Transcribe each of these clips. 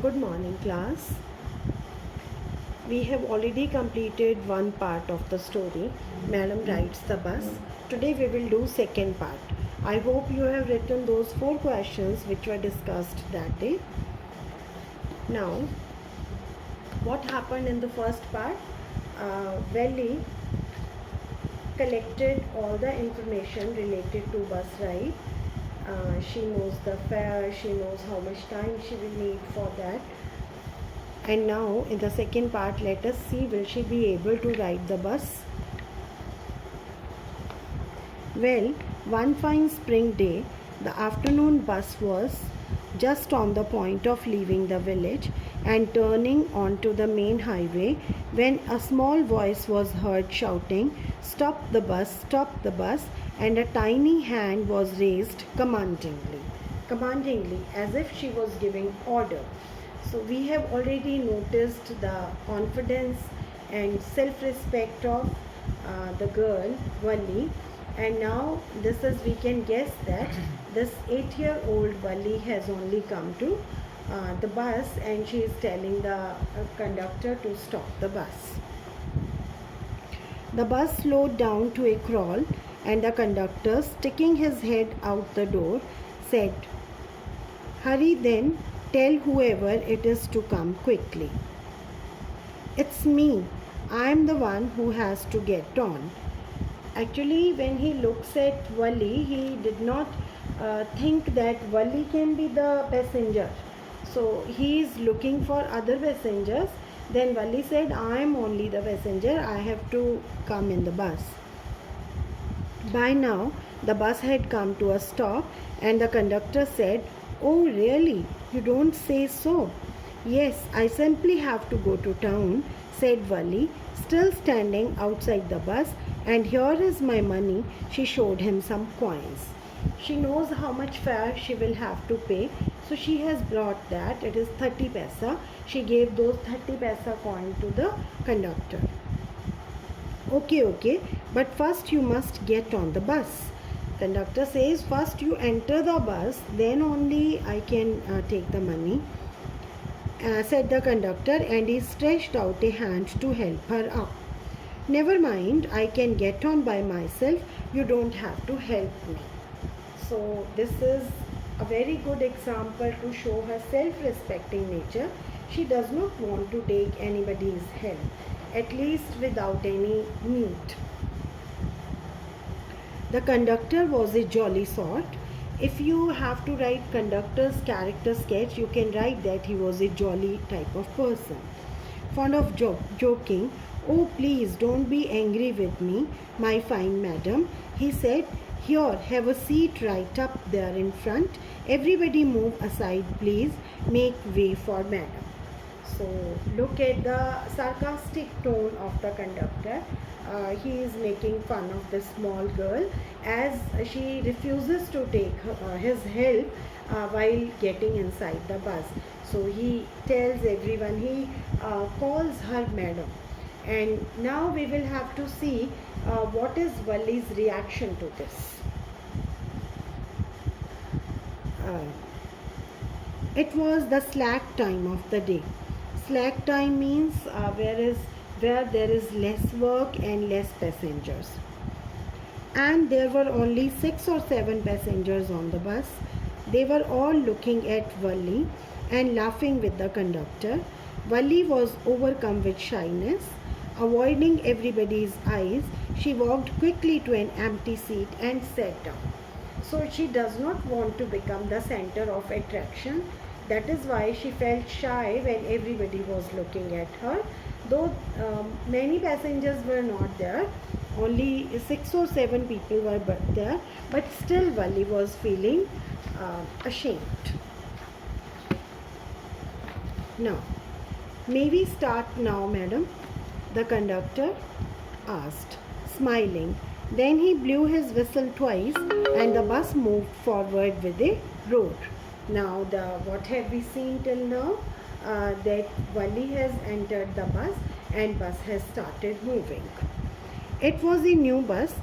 Good morning, class. We have already completed one part of the story. Madam rides the bus. Today we will do second part. I hope you have written those 4 questions which were discussed that day. Now, what happened in the first part? Welly collected all the information related to bus ride. She knows the fare, she knows how much time she will need for that. And now in the second part, let us see, will she be able to ride the bus? Well, one fine spring day, the afternoon bus was just on the point of leaving the village and turning onto the main highway when a small voice was heard shouting, "Stop the bus," and a tiny hand was raised commandingly, as if she was giving order. So we have already noticed the confidence and self-respect of the girl, Valli. And now we can guess that this 8-year-old Valli has only come to the bus, and she is telling the conductor to stop the bus. The bus slowed down to a crawl, and the conductor, sticking his head out the door, said, "Hurry then, tell whoever it is to come quickly." "It's me. I'm the one who has to get on." Actually, when he looks at Valli, he did not think that Valli can be the passenger. So he is looking for other passengers. Then Valli said, "I am only the passenger. I have to come in the bus." By now, the bus had come to a stop, and the conductor said, "Oh, really? You don't say so." "Yes, I simply have to go to town," said Valli, still standing outside the bus. "And here is my money." She showed him some coins. She knows how much fare she will have to pay, so she has brought that. It is 30 paisa. She gave those 30 paisa coin to the conductor. Okay, but first you must get on the bus." Conductor says, "First you enter the bus, then only I can take the money," said the conductor, and he stretched out a hand to help her up. "Never mind, I can get on by myself. You don't have to help me." So this is a very good example to show her self-respecting nature. She does not want to take anybody's help, at least without any need. The conductor was a jolly sort. If you have to write conductor's character sketch, you can write that he was a jolly type of person. Fond of joking. "Oh, please don't be angry with me, my fine madam," he said. "Here, have a seat right up there in front. Everybody move aside, please. Make way for madam." So look at the sarcastic tone of the conductor. He is making fun of the small girl as she refuses to take his help while getting inside the bus. So he tells everyone, he calls her madam. And now we will have to see what is Valli's reaction to this. It was the slack time of the day. Slack time means where there is less work and less passengers. And there were only 6 or 7 passengers on the bus. They were all looking at Valli and laughing with the conductor. Valli was overcome with shyness. Avoiding everybody's eyes, she walked quickly to an empty seat and sat down. So she does not want to become the center of attraction. That is why she felt shy when everybody was looking at her. Though many passengers were not there, only 6 or 7 people were there, but still Valli was feeling ashamed. "Now, may we start now, madam?" the conductor asked, smiling. Then he blew his whistle twice, and the bus moved forward with a roar. Now, what have we seen till now? That Valli has entered the bus and bus has started moving. It was a new bus.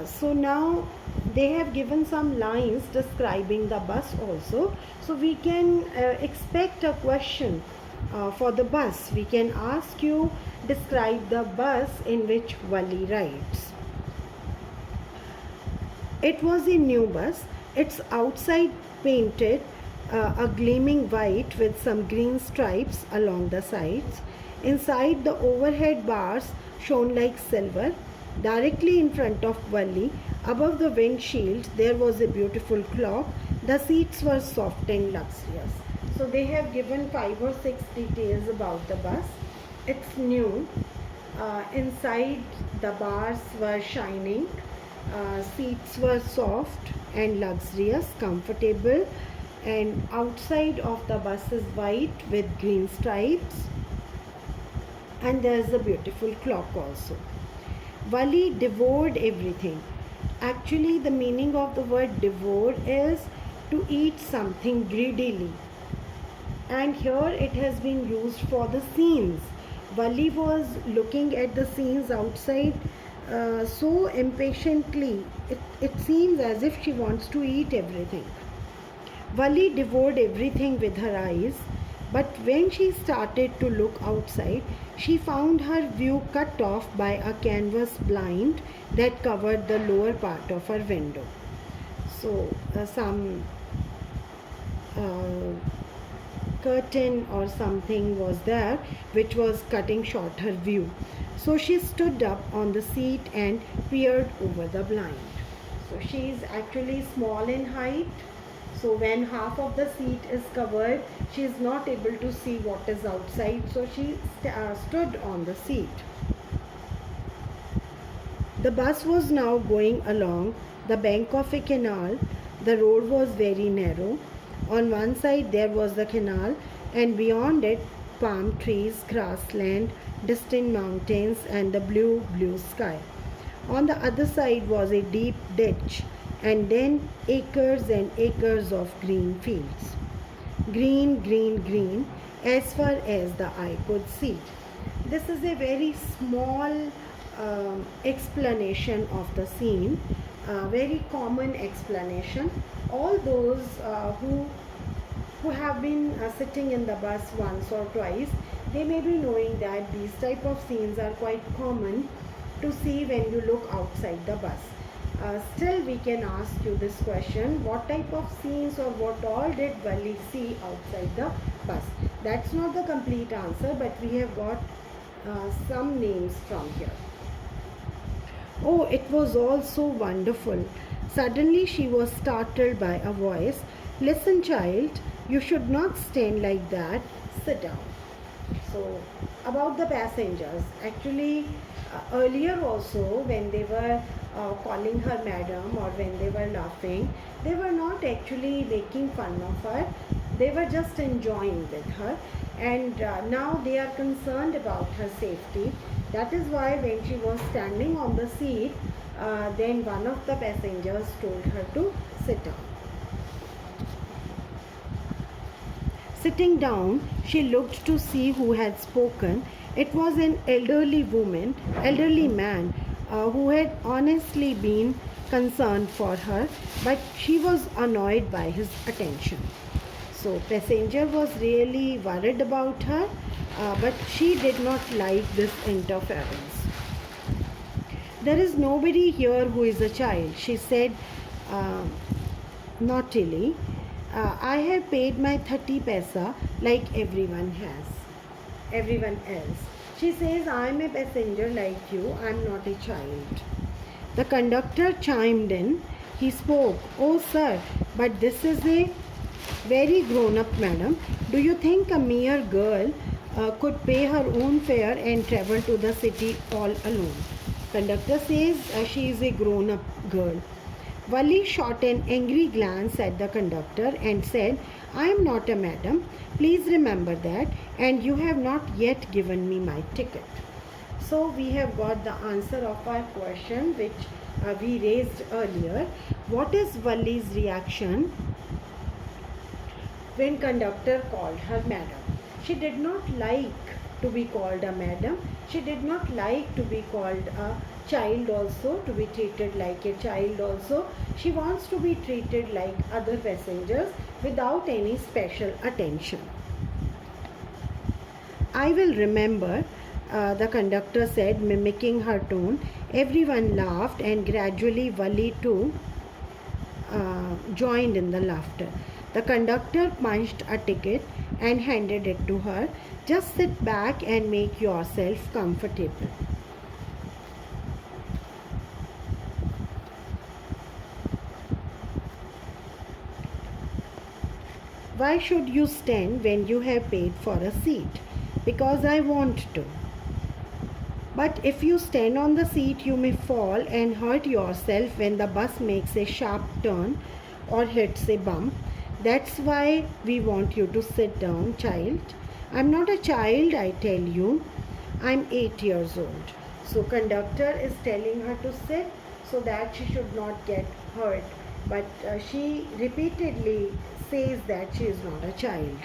So now they have given some lines describing the bus also. So we can expect a question for the bus. We can ask you, describe the bus in which Wali rides. It was a new bus. Its outside painted a gleaming white with some green stripes along the sides. Inside, the overhead bars shone like silver. Directly in front of Wali, above the windshield, there was a beautiful clock. The seats were soft and luxurious. So they have given 5 or 6 details about the bus. It's new. Inside, the bars were shining. Seats were soft and luxurious, comfortable, and outside of the bus is white with green stripes, and there's a beautiful clock also. Wali devoured everything. Actually, the meaning of the word devour is to eat something greedily, and here it has been used for the scenes. Wali was looking at the scenes outside so impatiently, it seems as if she wants to eat everything. Wali devoured everything with her eyes, but when she started to look outside, she found her view cut off by a canvas blind that covered the lower part of her window. So, some curtain or something was there which was cutting short her view. So she stood up on the seat and peered over the blind. So she is actually small in height. So when half of the seat is covered, she is not able to see what is outside. So she stood on the seat. The bus was now going along the bank of a canal. The road was very narrow. On one side there was the canal, and beyond it palm trees, grassland, distant mountains, and the blue sky. On the other side was a deep ditch, and then acres and acres of green fields. Green, green, green, as far as the eye could see. This is a very small explanation of the scene, very common explanation. All those who have been sitting in the bus once or twice, they may be knowing that these type of scenes are quite common to see when you look outside the bus. Still we can ask you this question: what type of scenes or what all did Wali see outside the bus? That's not the complete answer, but we have got some names from here. Oh, it was all so wonderful. Suddenly she was startled by a voice. Listen, child, you should not stand like that. Sit down. So, about the passengers, actually earlier also when they were calling her madam or when they were laughing, they were not actually making fun of her. They were just enjoying with her, and now they are concerned about her safety. That is why when she was standing on the seat, then one of the passengers told her to sit down. Sitting down, she looked to see who had spoken. It was an elderly man who had honestly been concerned for her, but she was annoyed by his attention. So passenger was really worried about her, but she did not like this interference. There is nobody here who is a child, she said naughtily. I have paid my 30 paisa like everyone else. She says, I am a passenger like you, I am not a child. The conductor chimed in. He spoke, oh sir, but this is a very grown up madam. Do you think a mere girl could pay her own fare and travel to the city all alone? Conductor says she is a grown up girl. Wali shot an angry glance at the conductor and said, I am not a madam. Please remember that, and you have not yet given me my ticket. So we have got the answer of our question which we raised earlier. What is Wali's reaction when conductor called her madam? She did not like to be called a madam. She did not like to be called a child also, to be treated like a child also. She wants to be treated like other passengers without any special attention. I will remember, the conductor said, mimicking her tone. Everyone laughed, and gradually Wali too joined in the laughter. The conductor punched a ticket and handed it to her. Just sit back and make yourself comfortable. Why should you stand when you have paid for a seat? Because I want to. But if you stand on the seat, you may fall and hurt yourself when the bus makes a sharp turn or hits a bump. That's why we want you to sit down, child. I'm not a child, I tell you. I'm 8 years old. So conductor is telling her to sit so that she should not get hurt. But she repeatedly says that she is not a child.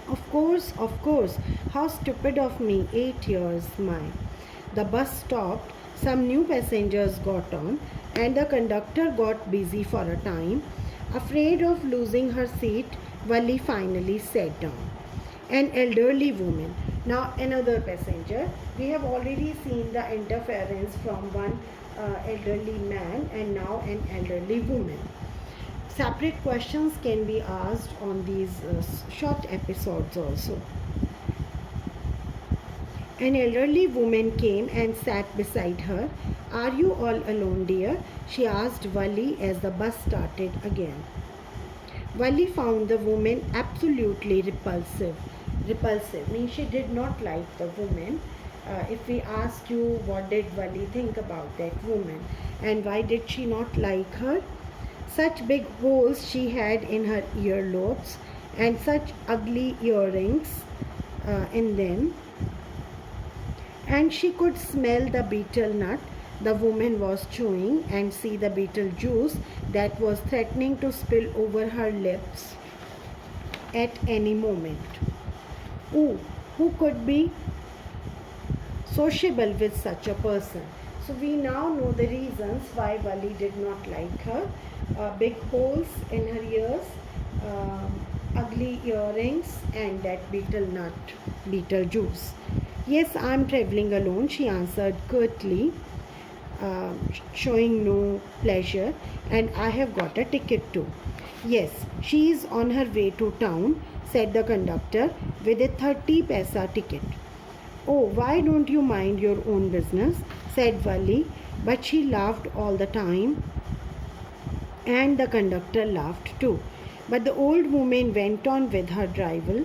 Of course. How stupid of me. 8 years, my. The bus stopped. Some new passengers got on, and the conductor got busy for a time. Afraid of losing her seat, Wali finally sat down. An elderly woman. Now another passenger. We have already seen the interference from one elderly man and now an elderly woman. Separate questions can be asked on these short episodes also. An elderly woman came and sat beside her. Are you all alone, dear? She asked Wali as the bus started again. Wali found the woman absolutely repulsive. Repulsive means she did not like the woman. If we ask you what did Wali think about that woman and why did she not like her? Such big holes she had in her earlobes and such ugly earrings in them. And she could smell the betel nut the woman was chewing and see the betel juice that was threatening to spill over her lips at any moment. Ooh, who could be sociable with such a person? So we now know the reasons why Wali did not like her. Big holes in her ears, ugly earrings, and that betel juice. Yes, I'm traveling alone, she answered curtly, showing no pleasure, and I have got a ticket too. Yes, she is on her way to town, said the conductor with a 30 paisa ticket. Oh, why don't you mind your own business? Said Wali, but she laughed all the time and the conductor laughed too. But the old woman went on with her drivel,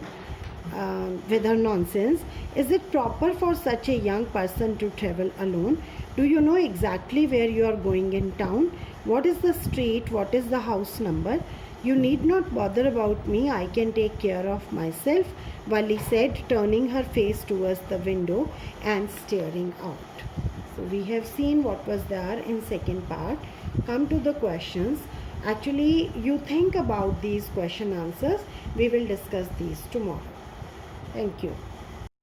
with her nonsense. Is it proper for such a young person to travel alone? Do you know exactly where you are going in town? What is the street? What is the house number? You need not bother about me. I can take care of myself, Wali said, turning her face towards the window and staring out. So we have seen what was there in second part. Come to the questions. Actually, you think about these question answers. We will discuss these tomorrow. Thank you.